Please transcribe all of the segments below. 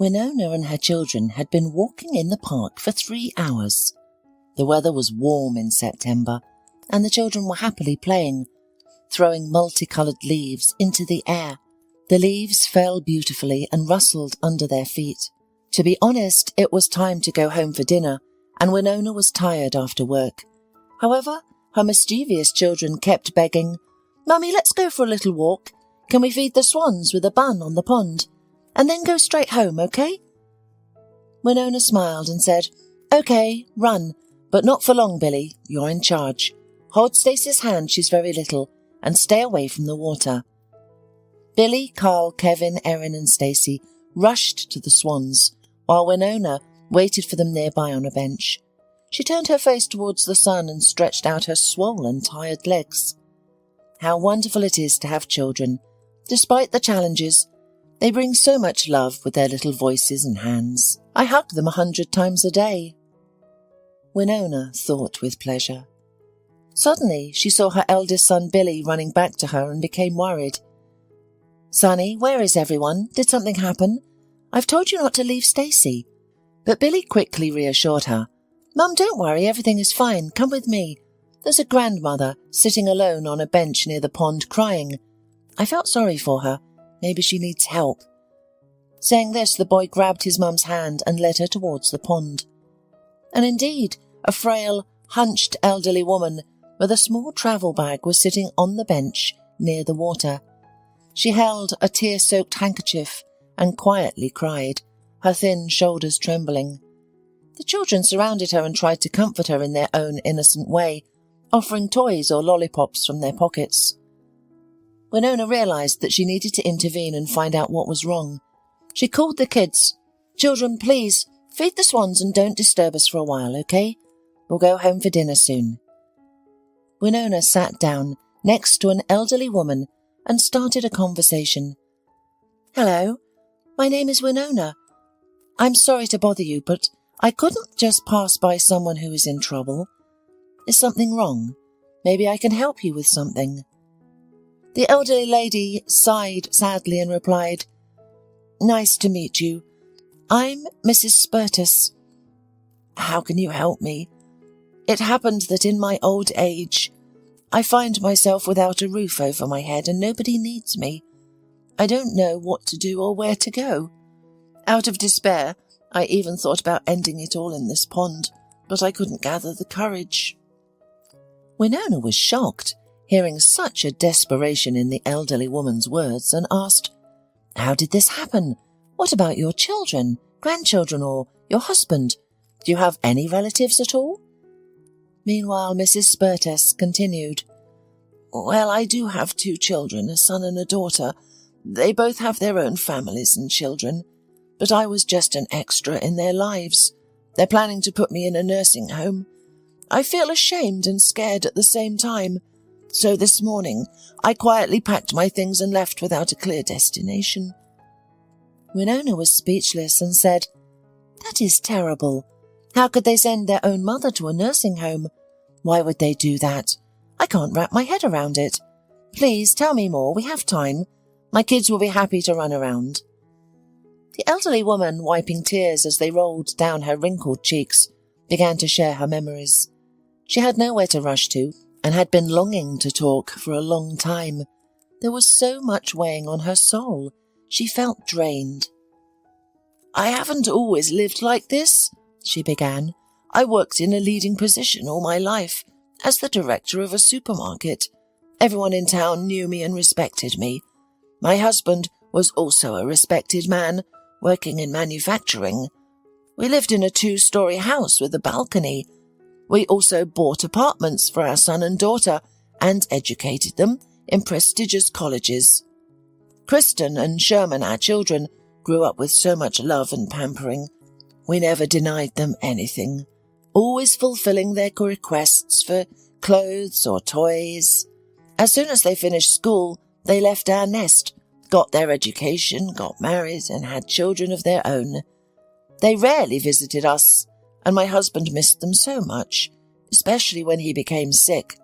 Winona and her children had been walking in the park for 3 hours. The weather was warm in September, and the children were happily playing, throwing multicolored leaves into the air. The leaves fell beautifully and rustled under their feet. To be honest, it was time to go home for dinner, and Winona was tired after work. However, her mischievous children kept begging, "Mummy, let's go for a little walk. Can we feed the swans with a bun on the pond? And then go straight home, okay?" Winona smiled and said, "Okay, run, but not for long, Billy. You're in charge. Hold Stacey's hand, she's very little, and stay away from the water." Billy, Carl, Kevin, Erin and Stacey rushed to the swans, while Winona waited for them nearby on a bench. She turned her face towards the sun and stretched out her swollen, tired legs. How wonderful it is to have children. Despite the challenges, they bring so much love with their little voices and hands. I hug them 100 times a day. Winona thought with pleasure. Suddenly, she saw her eldest son Billy running back to her and became worried. "Sonny, where is everyone? Did something happen? I've told you not to leave Stacey." But Billy quickly reassured her. "Mum, don't worry, everything is fine. Come with me. There's a grandmother sitting alone on a bench near the pond crying. I felt sorry for her. Maybe she needs help." Saying this, the boy grabbed his mum's hand and led her towards the pond. And indeed, a frail, hunched elderly woman with a small travel bag was sitting on the bench near the water. She held a tear-soaked handkerchief and quietly cried, her thin shoulders trembling. The children surrounded her and tried to comfort her in their own innocent way, offering toys or lollipops from their pockets. Winona realized that she needed to intervene and find out what was wrong. She called the kids. "Children, please, feed the swans and don't disturb us for a while, okay? We'll go home for dinner soon." Winona sat down next to an elderly woman and started a conversation. "Hello, my name is Winona. I'm sorry to bother you, but I couldn't just pass by someone who is in trouble. Is something wrong? Maybe I can help you with something." The elderly lady sighed sadly and replied, "Nice to meet you. I'm Mrs. Spertus. How can you help me? It happened that in my old age, I find myself without a roof over my head and nobody needs me. I don't know what to do or where to go. Out of despair, I even thought about ending it all in this pond, but I couldn't gather the courage." Winona was shocked, hearing such a desperation in the elderly woman's words, and asked, "How did this happen? What about your children, grandchildren, or your husband? Do you have any relatives at all?" Meanwhile, Mrs. Spertus continued, "Well, I do have 2 children, a son and a daughter. They both have their own families and children, but I was just an extra in their lives. They're planning to put me in a nursing home. I feel ashamed and scared at the same time. So this morning, I quietly packed my things and left without a clear destination." Winona was speechless and said, "That is terrible. How could they send their own mother to a nursing home? Why would they do that? I can't wrap my head around it. Please tell me more, we have time. My kids will be happy to run around." The elderly woman, wiping tears as they rolled down her wrinkled cheeks, began to share her memories. She had nowhere to rush to, and had been longing to talk for a long time. There was so much weighing on her soul. She felt drained. "I haven't always lived like this," she began. "I worked in a leading position all my life, as the director of a supermarket. Everyone in town knew me and respected me. My husband was also a respected man, working in manufacturing. We lived in a 2-story house with a balcony. We also bought apartments for our son and daughter and educated them in prestigious colleges. Kristen and Sherman, our children, grew up with so much love and pampering. We never denied them anything, always fulfilling their requests for clothes or toys. As soon as they finished school, they left our nest, got their education, got married, and had children of their own. They rarely visited us, and my husband missed them so much, especially when he became sick.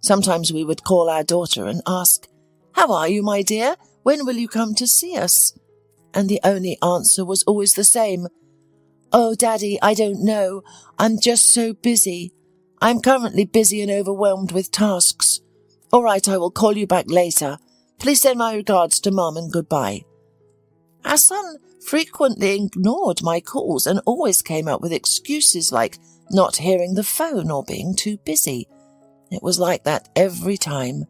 Sometimes we would call our daughter and ask, 'How are you, my dear? When will you come to see us?' And the only answer was always the same. "Oh, Daddy, I don't know. I'm just so busy. I'm currently busy and overwhelmed with tasks. All right, I will call you back later. Please send my regards to Mum and goodbye." Our son frequently ignored my calls and always came up with excuses like not hearing the phone or being too busy. It was like that every time.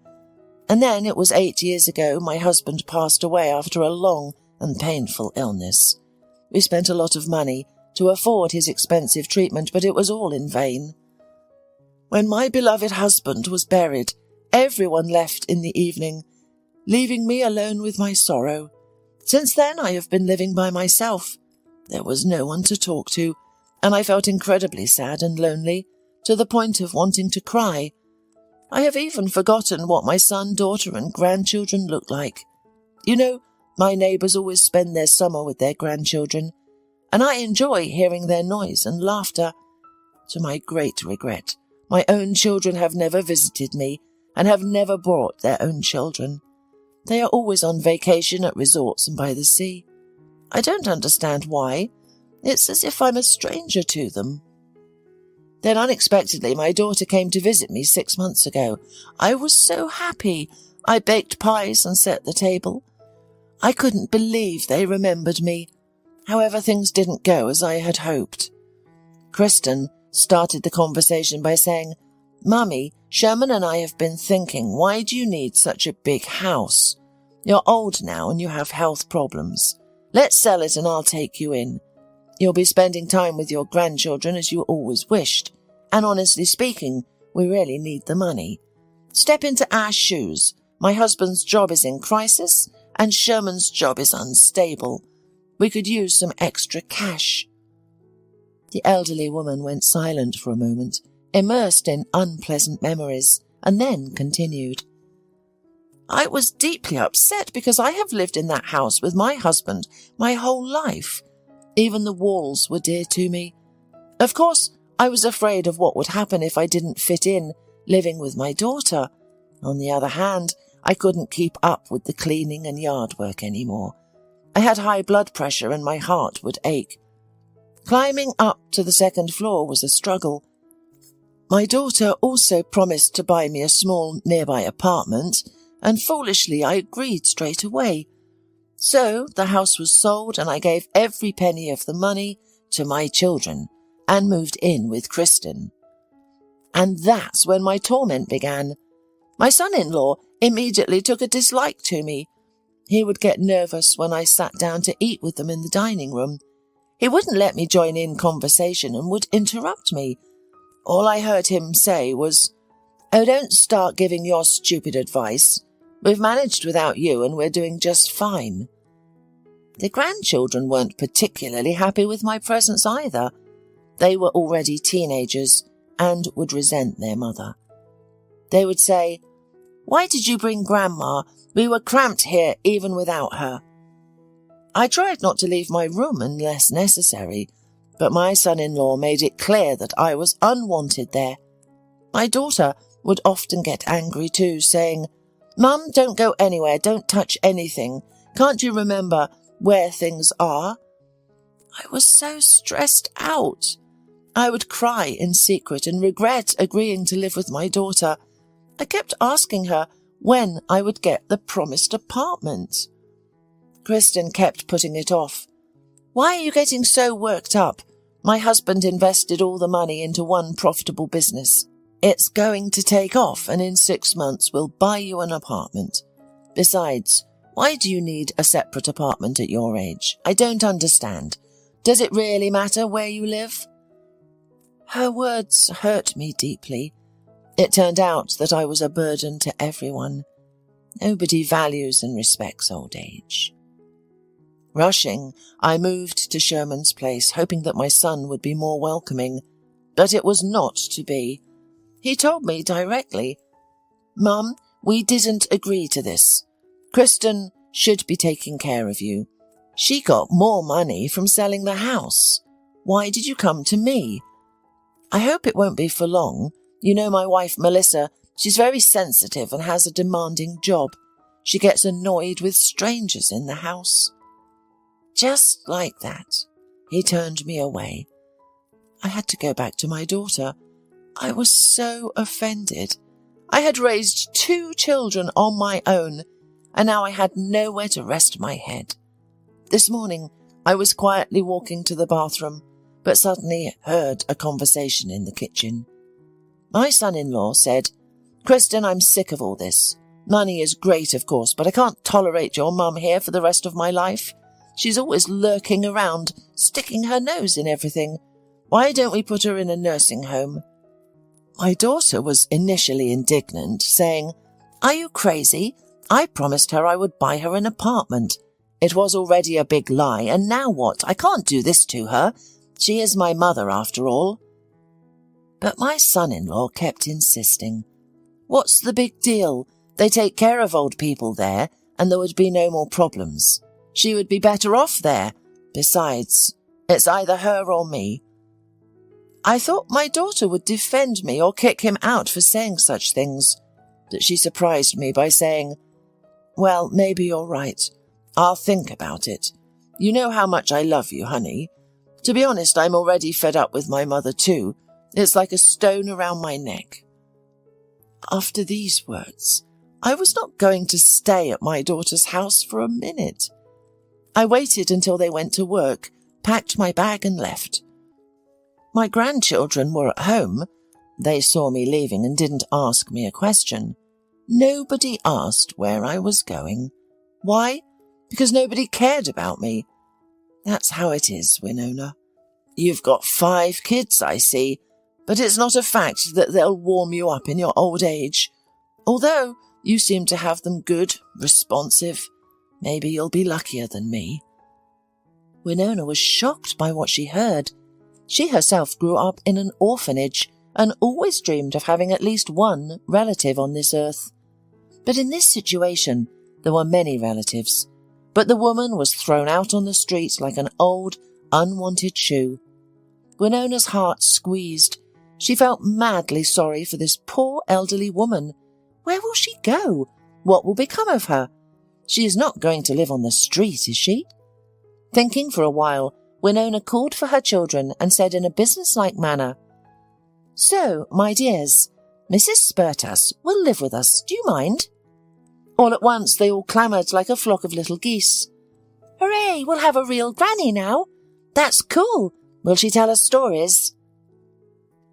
And then it was 8 years ago my husband passed away after a long and painful illness. We spent a lot of money to afford his expensive treatment, but it was all in vain. When my beloved husband was buried, everyone left in the evening, leaving me alone with my sorrow. Since then I have been living by myself. There was no one to talk to, and I felt incredibly sad and lonely, to the point of wanting to cry. I have even forgotten what my son, daughter, and grandchildren look like. You know, my neighbours always spend their summer with their grandchildren, and I enjoy hearing their noise and laughter. To my great regret, my own children have never visited me and have never brought their own children. They are always on vacation at resorts and by the sea. I don't understand why. It's as if I'm a stranger to them. Then unexpectedly my daughter came to visit me 6 months ago. I was so happy. I baked pies and set the table. I couldn't believe they remembered me. However, things didn't go as I had hoped. Kristen started the conversation by saying, "Mummy, Sherman and I have been thinking, why do you need such a big house? You're old now and you have health problems. Let's sell it and I'll take you in. You'll be spending time with your grandchildren as you always wished. And honestly speaking, we really need the money. Step into our shoes. My husband's job is in crisis and Sherman's job is unstable. We could use some extra cash." The elderly woman went silent for a moment, immersed in unpleasant memories, and then continued. "I was deeply upset because I have lived in that house with my husband my whole life. Even the walls were dear to me. Of course, I was afraid of what would happen if I didn't fit in living with my daughter. On the other hand, I couldn't keep up with the cleaning and yard work anymore. I had high blood pressure and my heart would ache. Climbing up to the second floor was a struggle. My daughter also promised to buy me a small nearby apartment, and foolishly I agreed straight away. So the house was sold and I gave every penny of the money to my children and moved in with Kristen. And that's when my torment began. My son-in-law immediately took a dislike to me. He would get nervous when I sat down to eat with them in the dining room. He wouldn't let me join in conversation and would interrupt me. All I heard him say was, "Oh, don't start giving your stupid advice. We've managed without you and we're doing just fine." The grandchildren weren't particularly happy with my presence either. They were already teenagers and would resent their mother. They would say, "Why did you bring Grandma? We were cramped here even without her." I tried not to leave my room unless necessary, but my son-in-law made it clear that I was unwanted there. My daughter would often get angry too, saying, "Mum, don't go anywhere, don't touch anything. Can't you remember where things are?" I was so stressed out. I would cry in secret and regret agreeing to live with my daughter. I kept asking her when I would get the promised apartment. Kristen kept putting it off. "Why are you getting so worked up? My husband invested all the money into one profitable business. It's going to take off, and in 6 months we'll buy you an apartment. Besides, why do you need a separate apartment at your age? I don't understand. Does it really matter where you live?" Her words hurt me deeply. It turned out that I was a burden to everyone. Nobody values and respects old age. Rushing, I moved to Sherman's place, hoping that my son would be more welcoming, but it was not to be. He told me directly, "Mum, we didn't agree to this. Kristen should be taking care of you. She got more money from selling the house. Why did you come to me? I hope it won't be for long. You know my wife, Melissa, she's very sensitive and has a demanding job. She gets annoyed with strangers in the house." Just like that, he turned me away. I had to go back to my daughter. I was so offended. I had raised 2 children on my own, and now I had nowhere to rest my head. This morning, I was quietly walking to the bathroom, but suddenly heard a conversation in the kitchen. My son-in-law said, "Kristen, I'm sick of all this. Money is great, of course, but I can't tolerate your mum here for the rest of my life. She's always lurking around, sticking her nose in everything. Why don't we put her in a nursing home?" My daughter was initially indignant, saying, "Are you crazy? I promised her I would buy her an apartment. It was already a big lie, and now what? I can't do this to her. She is my mother, after all." But my son-in-law kept insisting. "What's the big deal? They take care of old people there, and there would be no more problems. She would be better off there. Besides, it's either her or me." I thought my daughter would defend me or kick him out for saying such things, but she surprised me by saying, "Well, maybe you're right. I'll think about it. You know how much I love you, honey. To be honest, I'm already fed up with my mother too. It's like a stone around my neck." After these words, I was not going to stay at my daughter's house for a minute. I waited until they went to work, packed my bag and left. My grandchildren were at home. They saw me leaving and didn't ask me a question. Nobody asked where I was going. Why? Because nobody cared about me. That's how it is, Winona. You've got 5 kids, I see, but it's not a fact that they'll warm you up in your old age. Although you seem to have them good, responsive. Maybe you'll be luckier than me. Winona was shocked by what she heard. She herself grew up in an orphanage and always dreamed of having at least one relative on this earth. But in this situation, there were many relatives. But the woman was thrown out on the street like an old, unwanted shoe. Winona's heart squeezed. She felt madly sorry for this poor elderly woman. Where will she go? What will become of her? She is not going to live on the street, is she? Thinking for a while, Winona called for her children and said in a businesslike manner, "So, my dears, Mrs. Spurtus will live with us. Do you mind?" All at once they all clamoured like a flock of little geese. "Hooray, we'll have a real granny now. That's cool. Will she tell us stories?"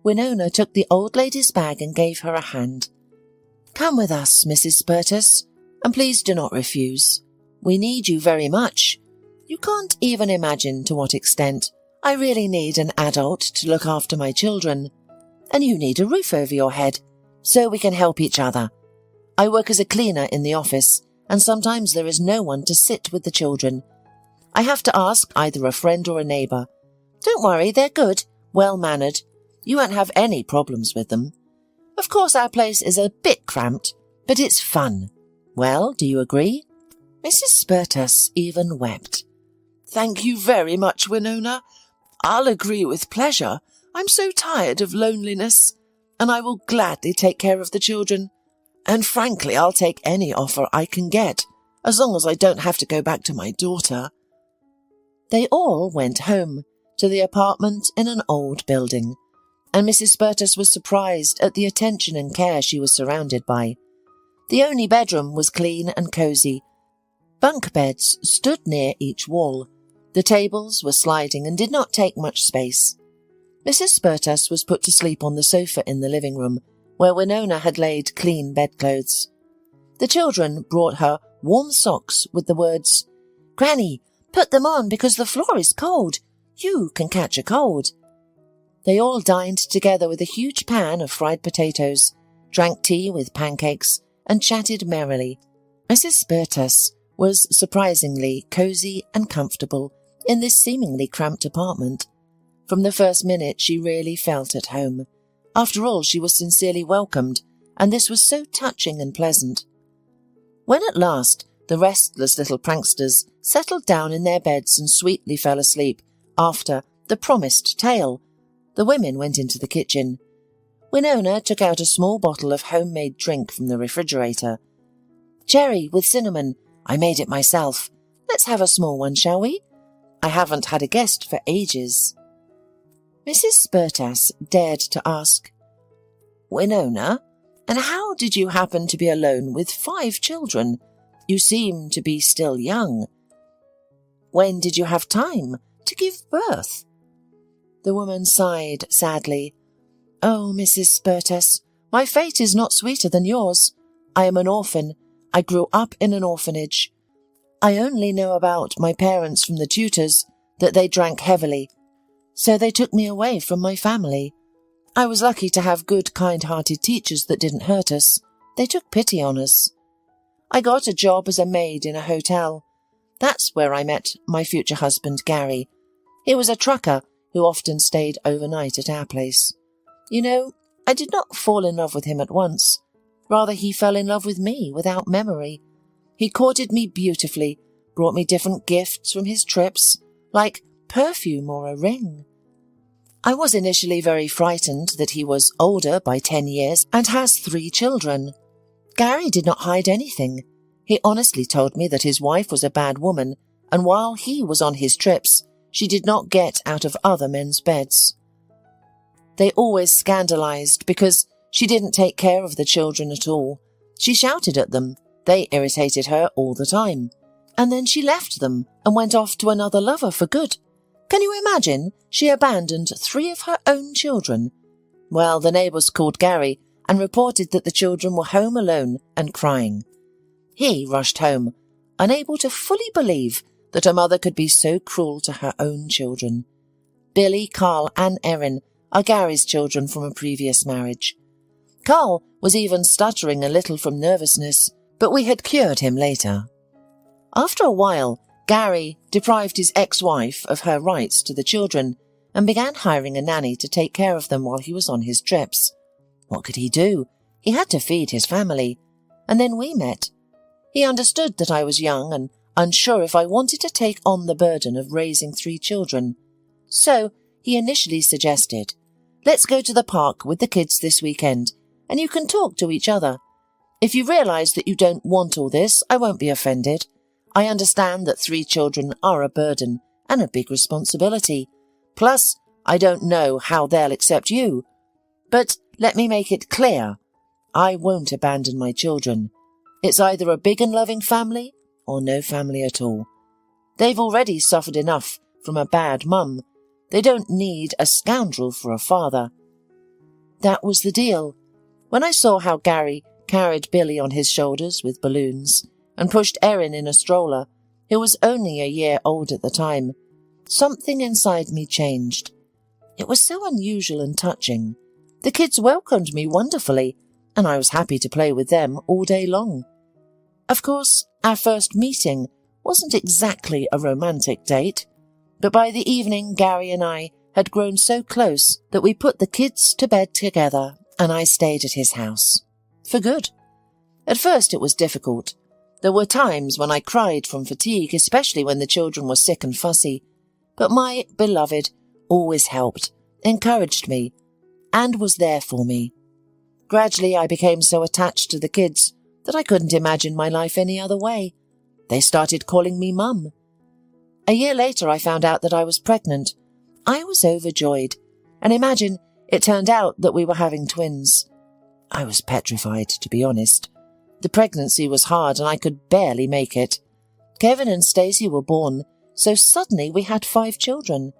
Winona took the old lady's bag and gave her a hand. "Come with us, Mrs. Spurtus, and please do not refuse. We need you very much. You can't even imagine to what extent. I really need an adult to look after my children. And you need a roof over your head, so we can help each other. I work as a cleaner in the office, and sometimes there is no one to sit with the children. I have to ask either a friend or a neighbour. Don't worry, they're good, well-mannered. You won't have any problems with them. Of course our place is a bit cramped, but it's fun. Well, do you agree?" Mrs. Spurtus even wept. "Thank you very much, Winona. I'll agree with pleasure. I'm so tired of loneliness, and I will gladly take care of the children. And frankly, I'll take any offer I can get, as long as I don't have to go back to my daughter." They all went home, to the apartment in an old building, and Mrs. Spurtus was surprised at the attention and care she was surrounded by. The only bedroom was clean and cosy. Bunk beds stood near each wall. The tables were sliding and did not take much space. Mrs. Spurtus was put to sleep on the sofa in the living room, where Winona had laid clean bedclothes. The children brought her warm socks with the words, "Granny, put them on because the floor is cold. You can catch a cold." They all dined together with a huge pan of fried potatoes, drank tea with pancakes, and chatted merrily. Mrs. Spurtus was surprisingly cosy and comfortable in this seemingly cramped apartment. From the first minute she really felt at home. After all, she was sincerely welcomed, and this was so touching and pleasant. When at last the restless little pranksters settled down in their beds and sweetly fell asleep after the promised tale, the women went into the kitchen. Winona took out a small bottle of homemade drink from the refrigerator. "Cherry with cinnamon. I made it myself. Let's have a small one, shall we?" I haven't had a guest for ages." Mrs. Spurtas dared to ask, "Winona, and how did you happen to be alone with 5 children? You seem to be still young. When did you have time to give birth?" The woman sighed sadly. "Oh, Mrs. Spurtas, my fate is not sweeter than yours. I am an orphan. I grew up in an orphanage. I only know about my parents from the tutors, that they drank heavily, so they took me away from my family. I was lucky to have good, kind-hearted teachers that didn't hurt us. They took pity on us. I got a job as a maid in a hotel. That's where I met my future husband, Gary. He was a trucker who often stayed overnight at our place. You know, I did not fall in love with him at once. Rather, he fell in love with me without memory. He courted me beautifully, brought me different gifts from his trips, like perfume or a ring. I was initially very frightened that he was older by 10 years and has 3 children. Gary did not hide anything. He honestly told me that his wife was a bad woman, and while he was on his trips, she did not get out of other men's beds. They always scandalized because she didn't take care of the children at all. She shouted at them. They irritated her all the time. And then she left them and went off to another lover for good. Can you imagine? She abandoned 3 of her own children. Well, the neighbours called Gary and reported that the children were home alone and crying. He rushed home, unable to fully believe that a mother could be so cruel to her own children. Billy, Carl and Erin are Gary's children from a previous marriage. Carl was even stuttering a little from nervousness, but we had cured him later. After a while, Gary deprived his ex-wife of her rights to the children and began hiring a nanny to take care of them while he was on his trips. What could he do? He had to feed his family. And then we met. He understood that I was young and unsure if I wanted to take on the burden of raising 3 children. So he initially suggested, "Let's go to the park with the kids this weekend, and you can talk to each other. If you realize that you don't want all this, I won't be offended. I understand that 3 children are a burden and a big responsibility. Plus, I don't know how they'll accept you. But let me make it clear, I won't abandon my children. It's either a big and loving family or no family at all. They've already suffered enough from a bad mum. They don't need a scoundrel for a father." That was the deal. When I saw how Gary carried Billy on his shoulders with balloons and pushed Erin in a stroller, who was only a year old at the time, something inside me changed. It was so unusual and touching. The kids welcomed me wonderfully, and I was happy to play with them all day long. Of course, our first meeting wasn't exactly a romantic date, but by the evening Gary and I had grown so close that we put the kids to bed together and I stayed at his house. For good. At first it was difficult. There were times when I cried from fatigue, especially when the children were sick and fussy. But my beloved always helped, encouraged me, and was there for me. Gradually I became so attached to the kids that I couldn't imagine my life any other way. They started calling me Mum. A year later I found out that I was pregnant. I was overjoyed, and imagine, it turned out that we were having twins. I was petrified, to be honest. The pregnancy was hard and I could barely make it. Kevin and Stacey were born, so suddenly we had 5 children.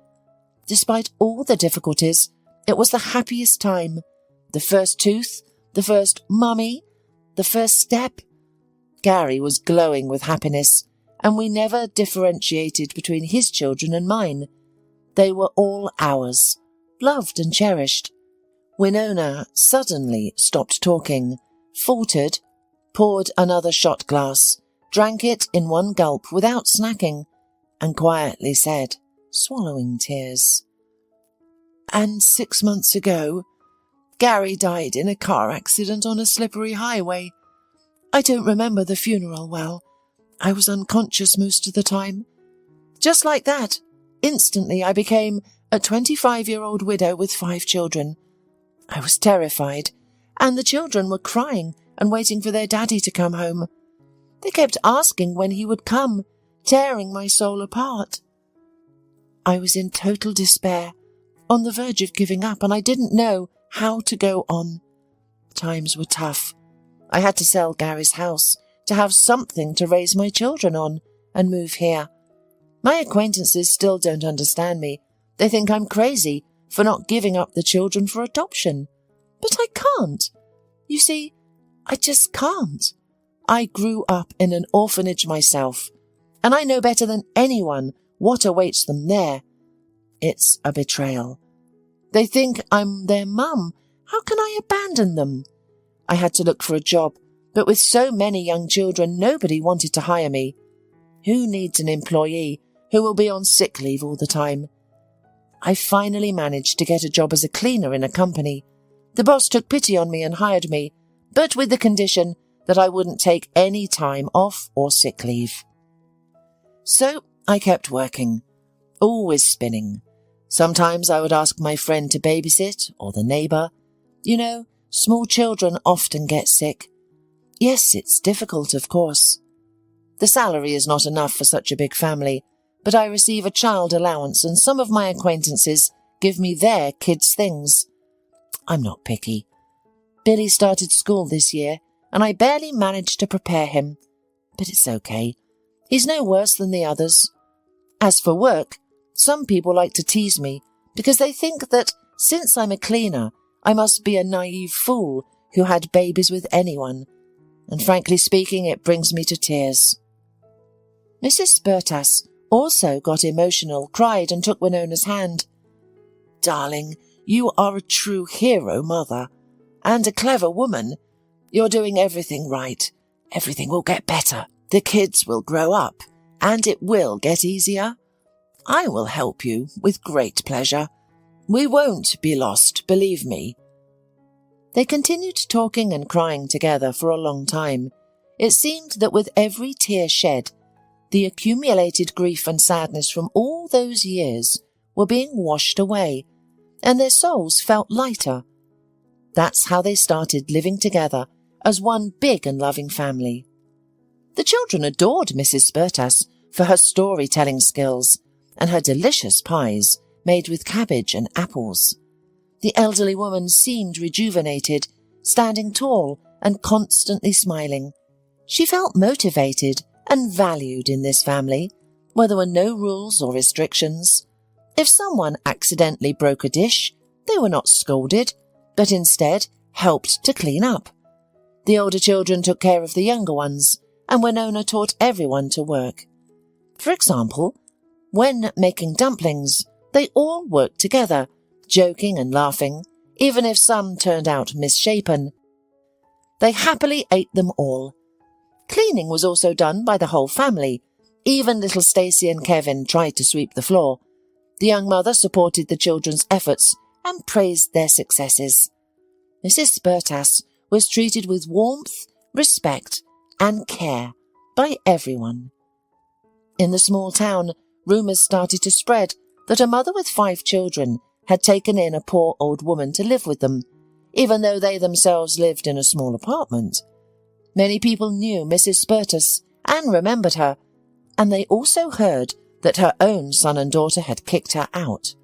Despite all the difficulties, it was the happiest time. The first tooth, the first mummy, the first step. Gary was glowing with happiness, and we never differentiated between his children and mine. They were all ours, loved and cherished. Winona suddenly stopped talking, faltered, poured another shot glass, drank it in one gulp without snacking, and quietly said, swallowing tears, "And 6 months ago, Gary died in a car accident on a slippery highway. I don't remember the funeral well. I was unconscious most of the time. Just like that, instantly I became a 25-year-old widow with 5 children. I was terrified, and the children were crying and waiting for their daddy to come home. They kept asking when he would come, tearing my soul apart. I was in total despair, on the verge of giving up, and I didn't know how to go on. Times were tough. I had to sell Gary's house to have something to raise my children on and move here. My acquaintances still don't understand me. They think I'm crazy for not giving up the children for adoption. But I can't. You see, I just can't. I grew up in an orphanage myself, and I know better than anyone what awaits them there. It's a betrayal. They think I'm their mum. How can I abandon them? I had to look for a job, but with so many young children, nobody wanted to hire me. Who needs an employee who will be on sick leave all the time? I finally managed to get a job as a cleaner in a company. The boss took pity on me and hired me, but with the condition that I wouldn't take any time off or sick leave. So I kept working, always spinning. Sometimes I would ask my friend to babysit, or the neighbour. You know, small children often get sick. Yes, it's difficult, of course. The salary is not enough for such a big family, but I receive a child allowance, and some of my acquaintances give me their kids' things. I'm not picky. Billy started school this year, and I barely managed to prepare him. But it's okay. He's no worse than the others. As for work, some people like to tease me because they think that since I'm a cleaner, I must be a naive fool who had babies with anyone. And frankly speaking, it brings me to tears. Mrs. Spurtas also got emotional, cried and took Winona's hand. Darling, you are a true hero, Mother, and a clever woman. You're doing everything right. Everything will get better. The kids will grow up, and it will get easier. I will help you with great pleasure. We won't be lost, believe me. They continued talking and crying together for a long time. It seemed that with every tear shed, the accumulated grief and sadness from all those years were being washed away, and their souls felt lighter. That's how they started living together as one big and loving family. The children adored Mrs. Spurtas for her storytelling skills and her delicious pies made with cabbage and apples. The elderly woman seemed rejuvenated, standing tall and constantly smiling. She felt motivated and valued in this family, where there were no rules or restrictions. If someone accidentally broke a dish, they were not scolded, but instead helped to clean up. The older children took care of the younger ones, and Winona taught everyone to work. For example, when making dumplings, they all worked together, joking and laughing, even if some turned out misshapen. They happily ate them all. Cleaning was also done by the whole family. Even little Stacy and Kevin tried to sweep the floor. The young mother supported the children's efforts and praised their successes. Mrs. Spurtas was treated with warmth, respect, and care by everyone. In the small town, rumours started to spread that a mother with 5 children had taken in a poor old woman to live with them, even though they themselves lived in a small apartment. Many people knew Mrs. Spurtas and remembered her, and they also heard that her own son and daughter had kicked her out.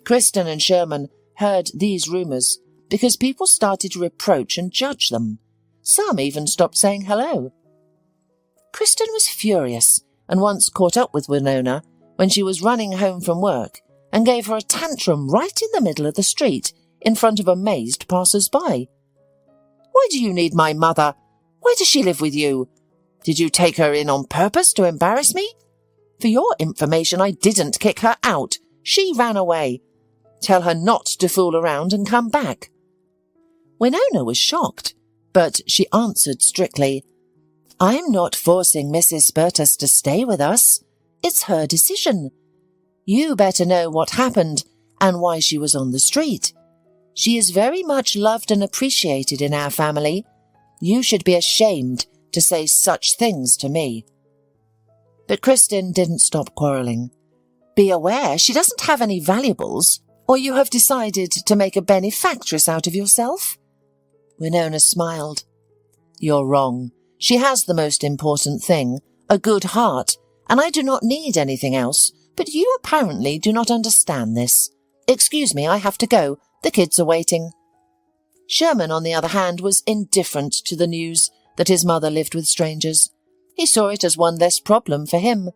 Kristen and Sherman heard these rumours because people started to reproach and judge them. Some even stopped saying hello. Kristen was furious and once caught up with Winona when she was running home from work and gave her a tantrum right in the middle of the street in front of amazed passers-by. "Why do you need my mother? Where does she live with you? Did you take her in on purpose to embarrass me? For your information, I didn't kick her out. She ran away. Tell her not to fool around and come back." Winona was shocked, but she answered strictly, "I'm not forcing Mrs. Spurtas to stay with us. It's her decision. You better know what happened and why she was on the street. She is very much loved and appreciated in our family. You should be ashamed to say such things to me." But Kristen didn't stop quarrelling. "Be aware she doesn't have any valuables, or you have decided to make a benefactress out of yourself." Winona smiled. "You're wrong. She has the most important thing, a good heart, and I do not need anything else but you apparently do not understand this. Excuse me, I have to go. The kids are waiting." Sherman, on the other hand, was indifferent to the news that his mother lived with strangers. He saw it as one less problem for him.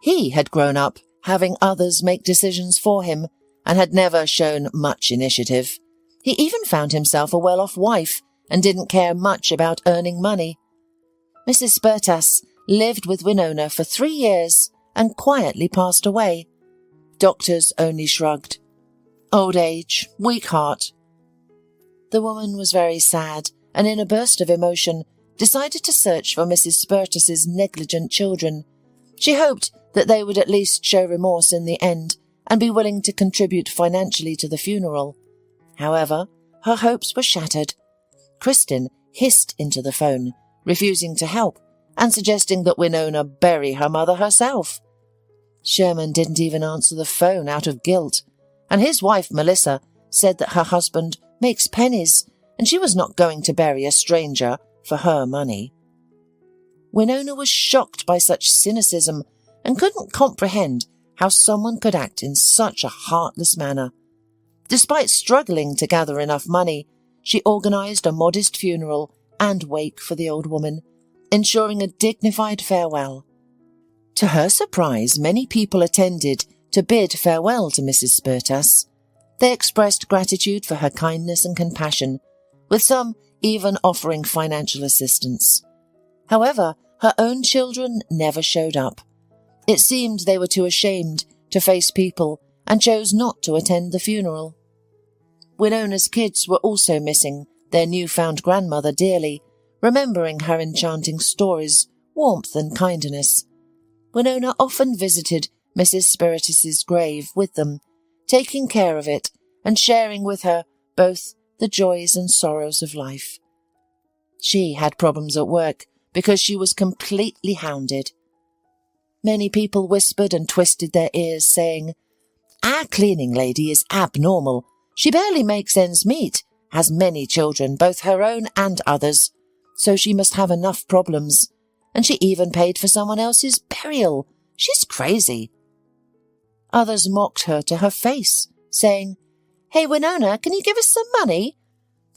He had grown up having others make decisions for him and had never shown much initiative. He even found himself a well-off wife and didn't care much about earning money. Mrs. Spertus lived with Winona for 3 years and quietly passed away. Doctors only shrugged. Old age, weak heart. The woman was very sad and, in a burst of emotion, decided to search for Mrs. Spertus's negligent children. She hoped that they would at least show remorse in the end and be willing to contribute financially to the funeral. However, her hopes were shattered. Kristin hissed into the phone, refusing to help and suggesting that Winona bury her mother herself. Sherman didn't even answer the phone out of guilt, and his wife Melissa said that her husband makes pennies and she was not going to bury a stranger for her money. Winona was shocked by such cynicism and couldn't comprehend how someone could act in such a heartless manner. Despite struggling to gather enough money, she organised a modest funeral and wake for the old woman, ensuring a dignified farewell. To her surprise, many people attended to bid farewell to Mrs. Spertus. They expressed gratitude for her kindness and compassion, with some even offering financial assistance. However, her own children never showed up. It seemed they were too ashamed to face people and chose not to attend the funeral. Winona's kids were also missing their newfound grandmother dearly, remembering her enchanting stories, warmth and kindness. Winona often visited Mrs. Spertus's grave with them, taking care of it and sharing with her both the joys and sorrows of life. She had problems at work because she was completely hounded. Many people whispered and twisted their ears, saying, "Our cleaning lady is abnormal. She barely makes ends meet, has many children, both her own and others, so she must have enough problems. And she even paid for someone else's burial. She's crazy." Others mocked her to her face, saying, "Hey, Winona, can you give us some money?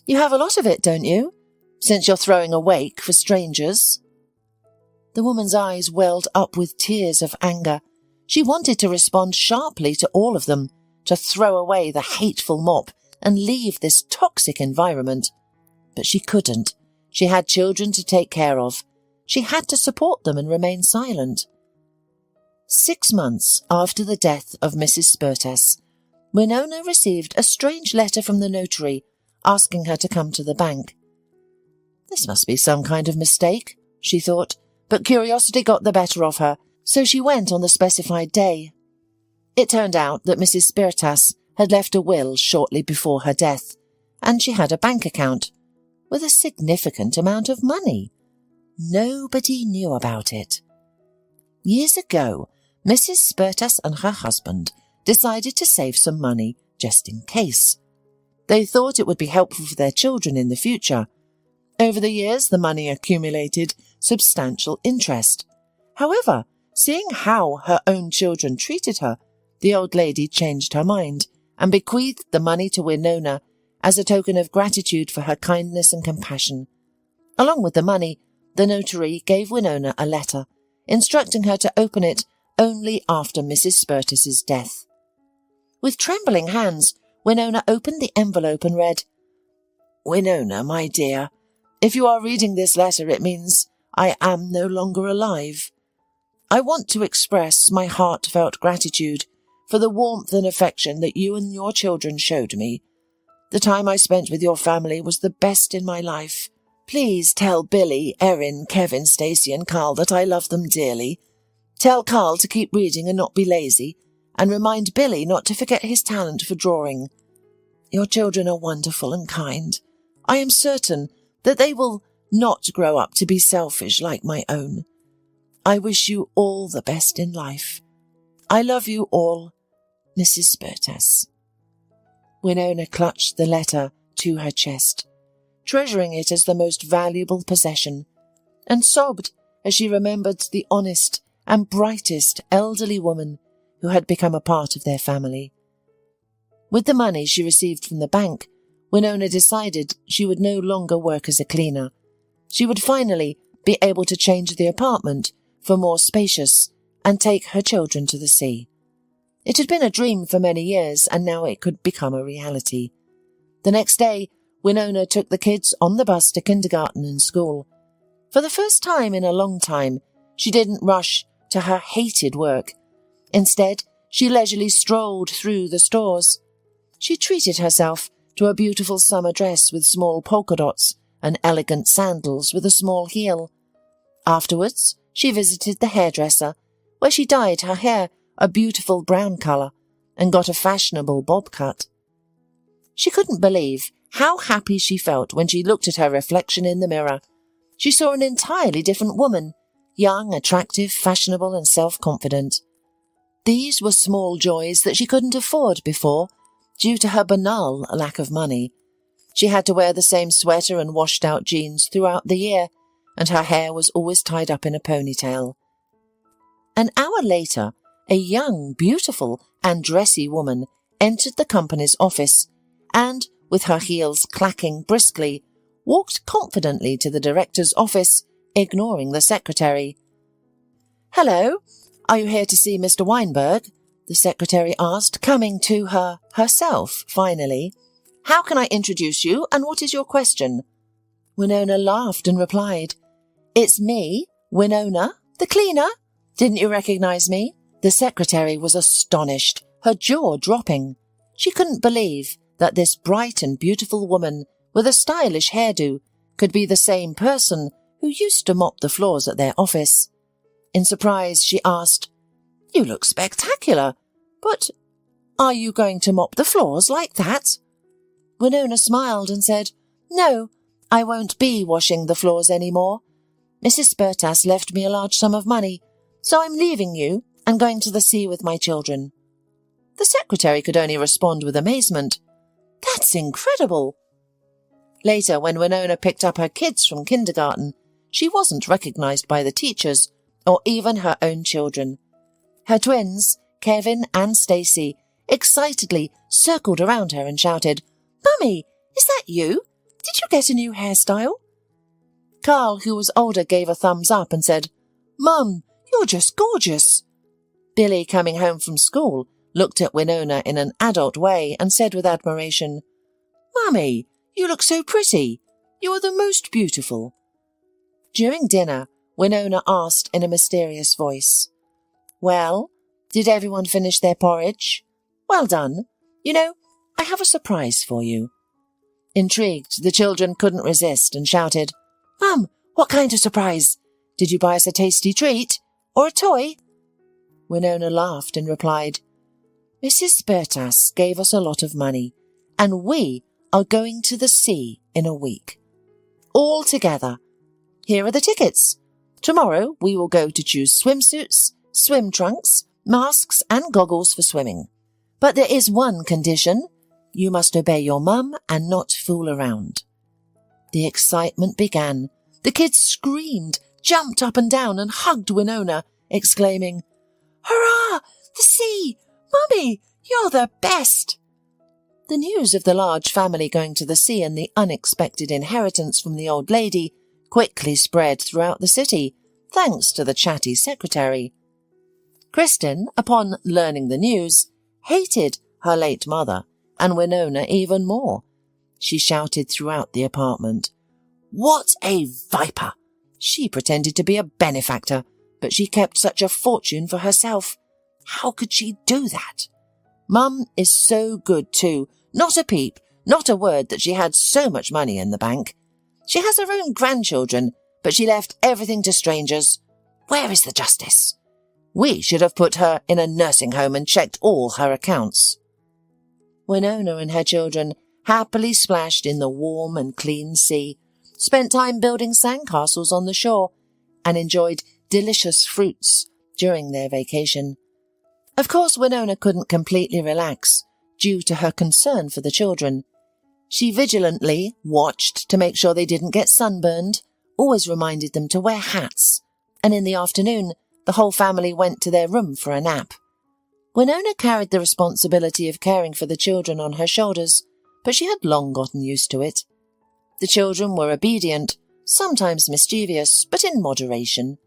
You have a lot of it, don't you? Since you're throwing a wake for strangers." The woman's eyes welled up with tears of anger. She wanted to respond sharply to all of them, to throw away the hateful mop and leave this toxic environment. But she couldn't. She had children to take care of. She had to support them and remain silent. 6 months after the death of Mrs. Spertus, Winona received a strange letter from the notary asking her to come to the bank. This must be some kind of mistake, she thought, but curiosity got the better of her, so she went on the specified day. It turned out that Mrs. Spertus had left a will shortly before her death, and she had a bank account with a significant amount of money. Nobody knew about it. Years ago, Mrs. Spertus and her husband decided to save some money just in case. They thought it would be helpful for their children in the future. Over the years, the money accumulated substantial interest. However, seeing how her own children treated her, the old lady changed her mind and bequeathed the money to Winona as a token of gratitude for her kindness and compassion. Along with the money, the notary gave Winona a letter, instructing her to open it only after Mrs. Spertus's death. With trembling hands, Winona opened the envelope and read, "Winona, my dear, if you are reading this letter, it means I am no longer alive. I want to express my heartfelt gratitude for the warmth and affection that you and your children showed me. The time I spent with your family was the best in my life. Please tell Billy, Erin, Kevin, Stacey and Carl that I love them dearly. Tell Carl to keep reading and not be lazy, and remind Billy not to forget his talent for drawing. Your children are wonderful and kind. I am certain that they will not grow up to be selfish like my own. I wish you all the best in life. I love you all, Mrs. Spertus." Winona clutched the letter to her chest, treasuring it as the most valuable possession, and sobbed as she remembered the honest and brightest elderly woman who had become a part of their family. With the money she received from the bank, Winona decided she would no longer work as a cleaner. She would finally be able to change the apartment for more spacious and take her children to the sea. It had been a dream for many years, and now it could become a reality. The next day, Winona took the kids on the bus to kindergarten and school. For the first time in a long time, she didn't rush to her hated work. Instead, she leisurely strolled through the stores. She treated herself to a beautiful summer dress with small polka dots and elegant sandals with a small heel. Afterwards, she visited the hairdresser, where she dyed her hair a beautiful brown colour and got a fashionable bob cut. She couldn't believe how happy she felt when she looked at her reflection in the mirror. She saw an entirely different woman, young, attractive, fashionable and self-confident. These were small joys that she couldn't afford before, due to her banal lack of money. She had to wear the same sweater and washed-out jeans throughout the year, and her hair was always tied up in a ponytail. An hour later, a young, beautiful and dressy woman entered the company's office and, with her heels clacking briskly, walked confidently to the director's office, ignoring the secretary. "Hello, are you here to see Mr. Weinberg?" the secretary asked, coming to her herself, finally. "How can I introduce you, and what is your question?" Winona laughed and replied, "It's me, Winona, the cleaner. Didn't you recognize me?" The secretary was astonished, her jaw dropping. She couldn't believe that this bright and beautiful woman with a stylish hairdo could be the same person who used to mop the floors at their office. In surprise, she asked, "You look spectacular, but are you going to mop the floors like that?" Winona smiled and said, "No, I won't be washing the floors anymore. Mrs. Spertas left me a large sum of money, so I'm leaving you and going to the sea with my children." The secretary could only respond with amazement. "That's incredible!" Later, when Winona picked up her kids from kindergarten, she wasn't recognized by the teachers or even her own children. Her twins, Kevin and Stacy, excitedly circled around her and shouted, "Mummy, is that you? Did you get a new hairstyle?" Carl, who was older, gave a thumbs up and said, "Mum, you're just gorgeous." Billy, coming home from school, looked at Winona in an adult way and said with admiration, "Mummy, you look so pretty. You are the most beautiful." During dinner, Winona asked in a mysterious voice, "Well, did everyone finish their porridge? Well done. You know, I have a surprise for you." Intrigued, the children couldn't resist and shouted, "Mum, what kind of surprise? Did you buy us a tasty treat? Or a toy?" Winona laughed and replied, "Mrs. Spertas gave us a lot of money, and we are going to the sea in a week. All together. Here are the tickets. Tomorrow we will go to choose swimsuits, swim trunks, masks and goggles for swimming. But there is one condition. You must obey your mum and not fool around." The excitement began. The kids screamed, jumped up and down and hugged Winona, exclaiming, "Hurrah! The sea! Mummy, you're the best!" The news of the large family going to the sea and the unexpected inheritance from the old lady quickly spread throughout the city, thanks to the chatty secretary. Kristen, upon learning the news, hated her late mother and Winona even more. She shouted throughout the apartment, "What a viper!" She pretended to be a benefactor, but she kept such a fortune for herself. How could she do that? Mum is so good too. Not a peep, not a word that she had so much money in the bank. She has her own grandchildren, but she left everything to strangers. Where is the justice? We should have put her in a nursing home and checked all her accounts. Winona and her children happily splashed in the warm and clean sea, spent time building sandcastles on the shore, and enjoyed delicious fruits during their vacation. Of course, Winona couldn't completely relax due to her concern for the children. She vigilantly watched to make sure they didn't get sunburned, always reminded them to wear hats, and in the afternoon, the whole family went to their room for a nap. Winona carried the responsibility of caring for the children on her shoulders, but she had long gotten used to it. The children were obedient, sometimes mischievous, but in moderation.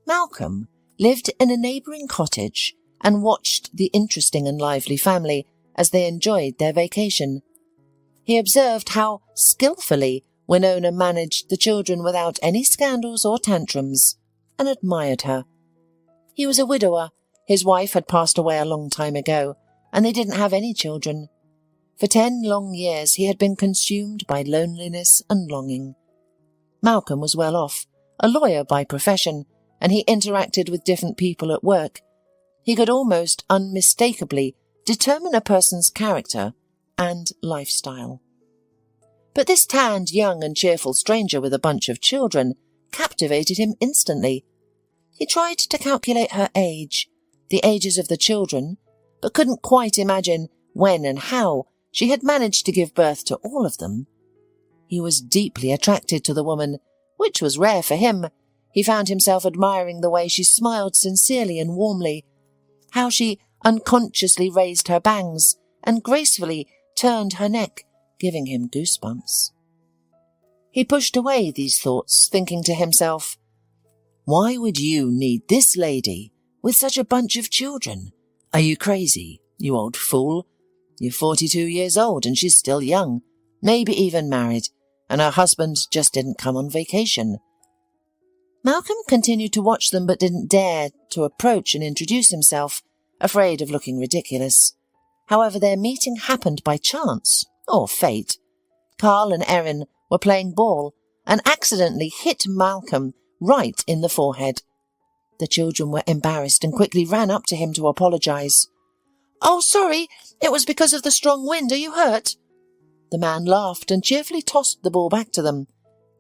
Malcolm lived in a neighbouring cottage and watched the interesting and lively family as they enjoyed their vacation. He observed how skillfully Winona managed the children without any scandals or tantrums, and admired her. He was a widower. His wife had passed away a long time ago, and they didn't have any children. For 10 long years he had been consumed by loneliness and longing. Malcolm was well off, a lawyer by profession, and he interacted with different people at work. He could almost unmistakably determine a person's character and lifestyle. But this tanned, young and cheerful stranger with a bunch of children captivated him instantly. He tried to calculate her age, the ages of the children, but couldn't quite imagine when and how she had managed to give birth to all of them. He was deeply attracted to the woman, which was rare for him. He found himself admiring the way she smiled sincerely and warmly, how she unconsciously raised her bangs and gracefully turned her neck, giving him goosebumps. He pushed away these thoughts, thinking to himself, "Why would you need this lady with such a bunch of children? Are you crazy, you old fool? You're 42 years old and she's still young, maybe even married, and her husband just didn't come on vacation." Malcolm continued to watch them but didn't dare to approach and introduce himself, afraid of looking ridiculous. However, their meeting happened by chance, or fate. Carl and Erin were playing ball and accidentally hit Malcolm right in the forehead. The children were embarrassed and quickly ran up to him to apologise. "Oh, sorry, it was because of the strong wind. Are you hurt?" The man laughed and cheerfully tossed the ball back to them.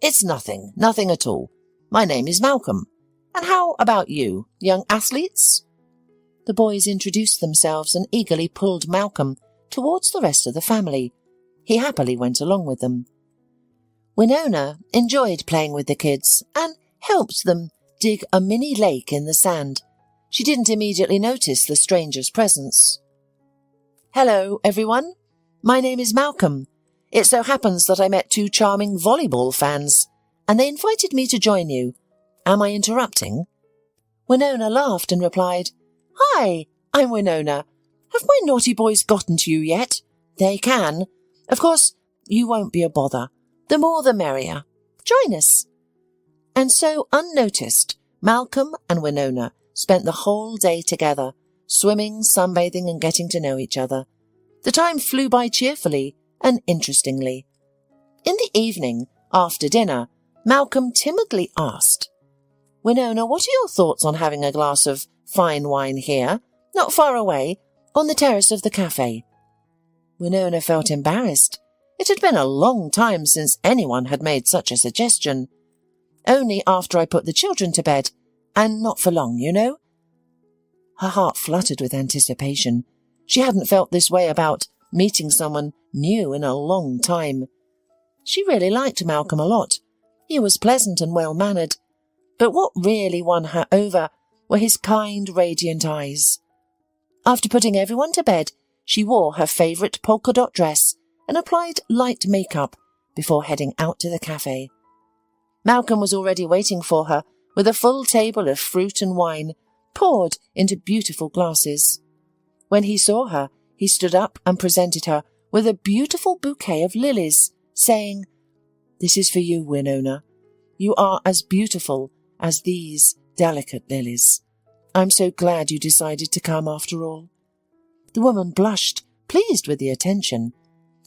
"It's nothing at all. My name is Malcolm. And how about you, young athletes?" The boys introduced themselves and eagerly pulled Malcolm towards the rest of the family. He happily went along with them. Winona enjoyed playing with the kids and helped them dig a mini lake in the sand. She didn't immediately notice the stranger's presence. "Hello, everyone. My name is Malcolm. It so happens that I met 2 charming volleyball fans, and they invited me to join you. Am I interrupting?" Winona laughed and replied, "Hi, I'm Winona. Have my naughty boys gotten to you yet? They can. Of course, you won't be a bother. The more the merrier. Join us." And so, unnoticed, Malcolm and Winona spent the whole day together, swimming, sunbathing and getting to know each other. The time flew by cheerfully and interestingly. In the evening, after dinner, Malcolm timidly asked, "Winona, what are your thoughts on having a glass of fine wine here, not far away, on the terrace of the cafe?" Winona felt embarrassed. It had been a long time since anyone had made such a suggestion. "Only after I put the children to bed, and not for long, you know." Her heart fluttered with anticipation. She hadn't felt this way about meeting someone new in a long time. She really liked Malcolm a lot. He was pleasant and well-mannered. But what really won her over were his kind, radiant eyes. After putting everyone to bed, she wore her favourite polka-dot dress and applied light makeup before heading out to the cafe. Malcolm was already waiting for her with a full table of fruit and wine poured into beautiful glasses. When he saw her, he stood up and presented her with a beautiful bouquet of lilies, saying, "This is for you, Winona. You are as beautiful as these delicate lilies. I'm so glad you decided to come after all." The woman blushed, pleased with the attention.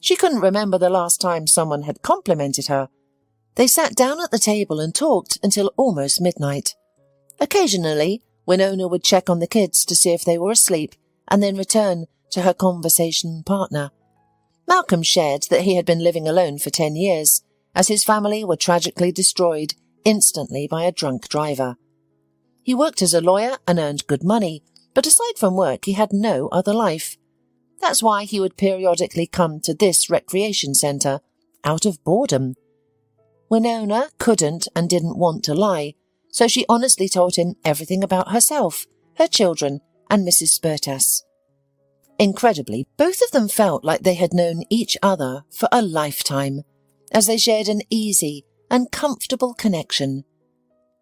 She couldn't remember the last time someone had complimented her. They sat down at the table and talked until almost midnight. Occasionally, Winona would check on the kids to see if they were asleep and then return to her conversation partner. Malcolm shared that he had been living alone for 10 years, as his family were tragically destroyed instantly by a drunk driver. He worked as a lawyer and earned good money, but aside from work he had no other life. That's why he would periodically come to this recreation centre, out of boredom. Winona couldn't and didn't want to lie, so she honestly told him everything about herself, her children, and Mrs. Spurtas. Incredibly, both of them felt like they had known each other for a lifetime, as they shared an easy and comfortable connection.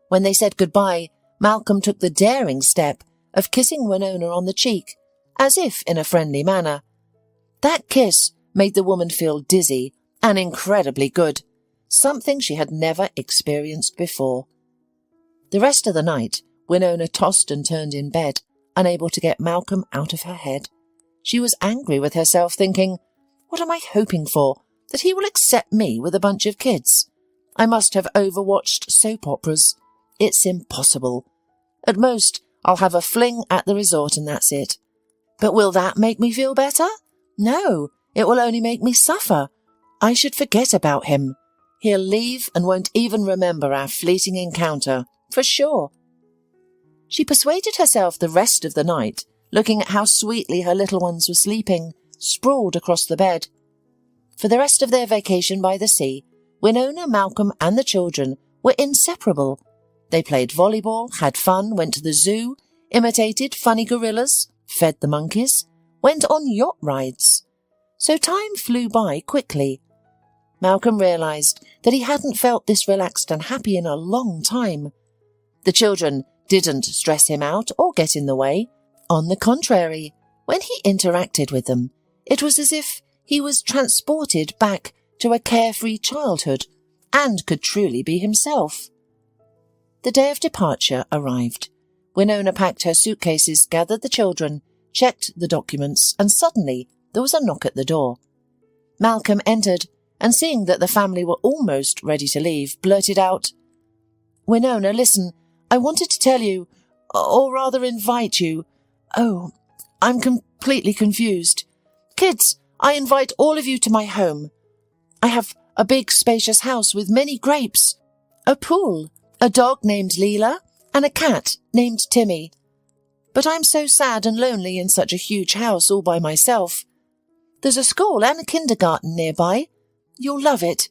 When they said goodbye, Malcolm took the daring step of kissing Winona on the cheek, as if in a friendly manner. That kiss made the woman feel dizzy and incredibly good, something she had never experienced before. The rest of the night, Winona tossed and turned in bed, unable to get Malcolm out of her head. She was angry with herself, thinking, "What am I hoping for? That he will accept me with a bunch of kids? I must have overwatched soap operas. It's impossible. At most, I'll have a fling at the resort and that's it. But will that make me feel better? No, it will only make me suffer. I should forget about him. He'll leave and won't even remember our fleeting encounter, for sure." She persuaded herself the rest of the night, looking at how sweetly her little ones were sleeping, sprawled across the bed. For the rest of their vacation by the sea, Winona, Malcolm and the children were inseparable. They played volleyball, had fun, went to the zoo, imitated funny gorillas, fed the monkeys, went on yacht rides. So time flew by quickly. Malcolm realized that he hadn't felt this relaxed and happy in a long time. The children didn't stress him out or get in the way. On the contrary, when he interacted with them, it was as if he was transported back to a carefree childhood and could truly be himself. The day of departure arrived. Winona packed her suitcases, gathered the children, checked the documents, and suddenly there was a knock at the door. Malcolm entered, and seeing that the family were almost ready to leave, blurted out, "Winona, listen, I wanted to tell you, or rather invite you. Oh, I'm completely confused. Kids, I invite all of you to my home. I have a big spacious house with many grapes, a pool, a dog named Leela, and a cat named Timmy. But I'm so sad and lonely in such a huge house all by myself. There's a school and a kindergarten nearby. You'll love it.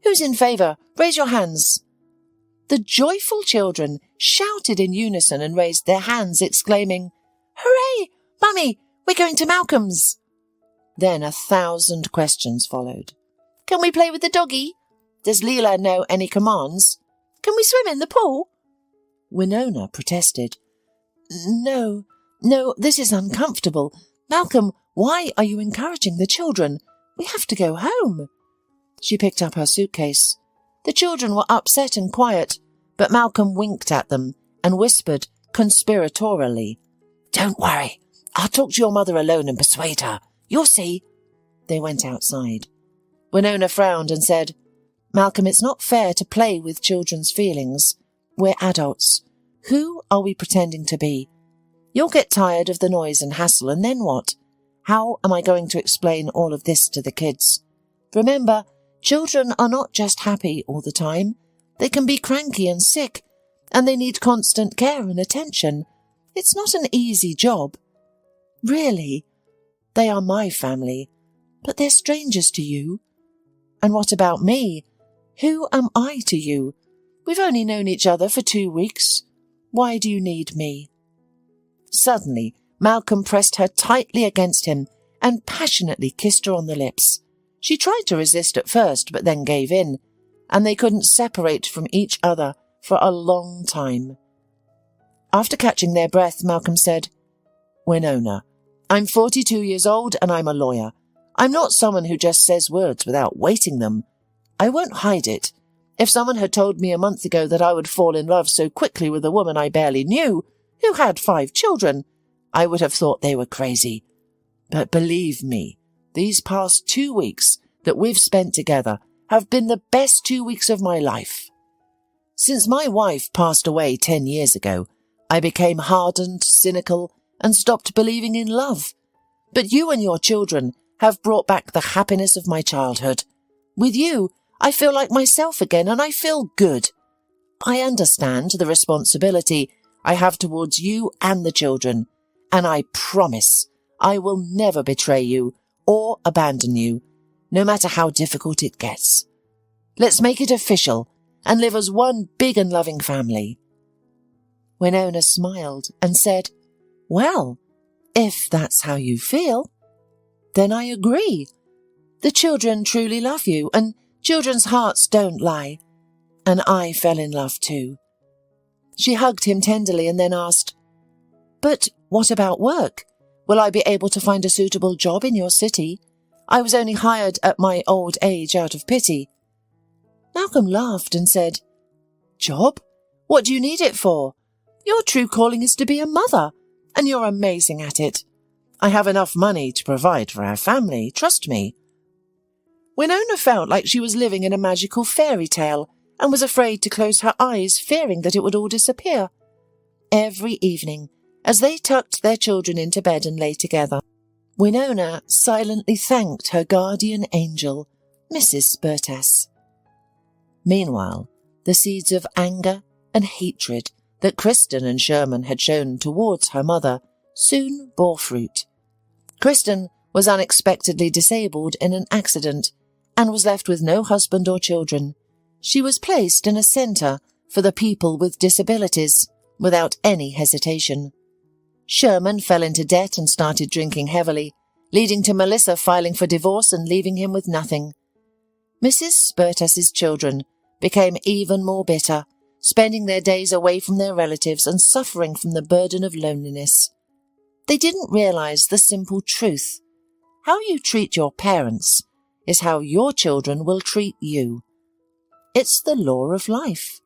Who's in favour? Raise your hands." The joyful children shouted in unison and raised their hands, exclaiming, "Hooray! Mummy, we're going to Malcolm's." Then 1,000 questions followed. "Can we play with the doggy? Does Leela know any commands? Can we swim in the pool?" Winona protested. No, this is uncomfortable. Malcolm, why are you encouraging the children? We have to go home." She picked up her suitcase. The children were upset and quiet, but Malcolm winked at them and whispered conspiratorially, "Don't worry, I'll talk to your mother alone and persuade her. You'll see." They went outside. Winona frowned and said, "Malcolm, it's not fair to play with children's feelings. We're adults. Who are we pretending to be? You'll get tired of the noise and hassle, and then what? How am I going to explain all of this to the kids? Remember, children are not just happy all the time. They can be cranky and sick, and they need constant care and attention. It's not an easy job. Really, they are my family, but they're strangers to you. And what about me? Who am I to you? We've only known each other for 2 weeks. Why do you need me?" Suddenly, Malcolm pressed her tightly against him and passionately kissed her on the lips. She tried to resist at first, but then gave in, and they couldn't separate from each other for a long time. After catching their breath, Malcolm said, "Winona, I'm 42 years old and I'm a lawyer. I'm not someone who just says words without weighting them. I won't hide it. If someone had told me a month ago that I would fall in love so quickly with a woman I barely knew, who had 5 children, I would have thought they were crazy. But believe me, these past 2 weeks that we've spent together have been the best 2 weeks of my life. Since my wife passed away 10 years ago, I became hardened, cynical, and stopped believing in love. But you and your children have brought back the happiness of my childhood. With you, I feel like myself again, and I feel good. I understand the responsibility I have towards you and the children, and I promise I will never betray you or abandon you, no matter how difficult it gets. Let's make it official and live as one big and loving family." Winona smiled and said, Well, if that's how you feel, then I agree. The children truly love you, and children's hearts don't lie. And I fell in love too. She hugged him tenderly and then asked, "But what about work? Will I be able to find a suitable job in your city? I was only hired at my old age out of pity." Malcolm laughed and said, "Job? What do you need it for? Your true calling is to be a mother, and you're amazing at it. I have enough money to provide for our family, trust me." Winona felt like she was living in a magical fairy tale and was afraid to close her eyes, fearing that it would all disappear. Every evening, as they tucked their children into bed and lay together, Winona silently thanked her guardian angel, Mrs. Spurtas. Meanwhile, the seeds of anger and hatred that Kristen and Sherman had shown towards her mother soon bore fruit. Kristen was unexpectedly disabled in an accident and was left with no husband or children. She was placed in a centre for the people with disabilities without any hesitation. Sherman fell into debt and started drinking heavily, leading to Melissa filing for divorce and leaving him with nothing. Mrs. Spurtas's children became even more bitter, spending their days away from their relatives and suffering from the burden of loneliness. They didn't realize the simple truth. How you treat your parents is how your children will treat you. It's the law of life.